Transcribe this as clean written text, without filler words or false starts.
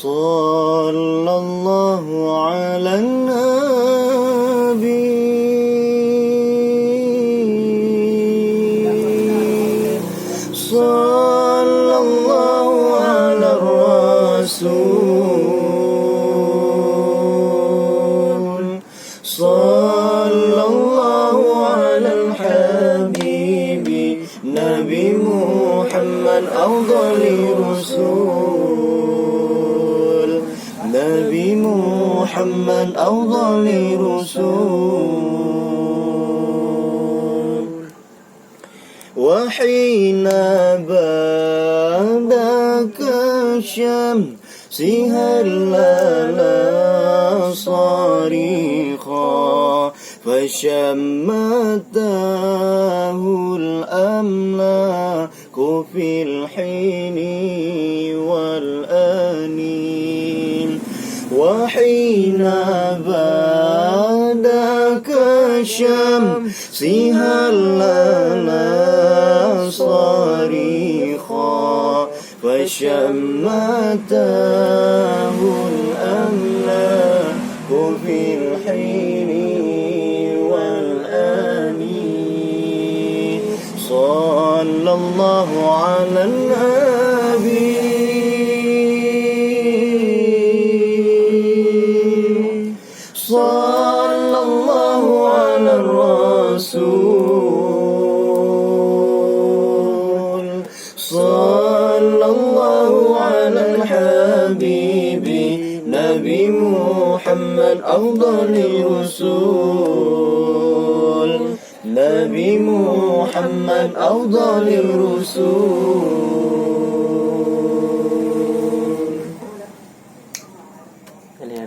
صلى الله على النبي صلى الله على الرسول صلى الله على الحبيب نبي محمد أفضل رسول نبي محمد أفضل رسول وحين بدك الشمس هللا صريخا فشمته الأملاك في الحين والآنين وحين بدك الشمس هللا صريخا فشمته الأملاك في الحين والآنين صلى الله على النبي صلى الله على الرسول صلى الله على الحبيب نبي محمد أفضل رسول نبي محمد أفضل رسول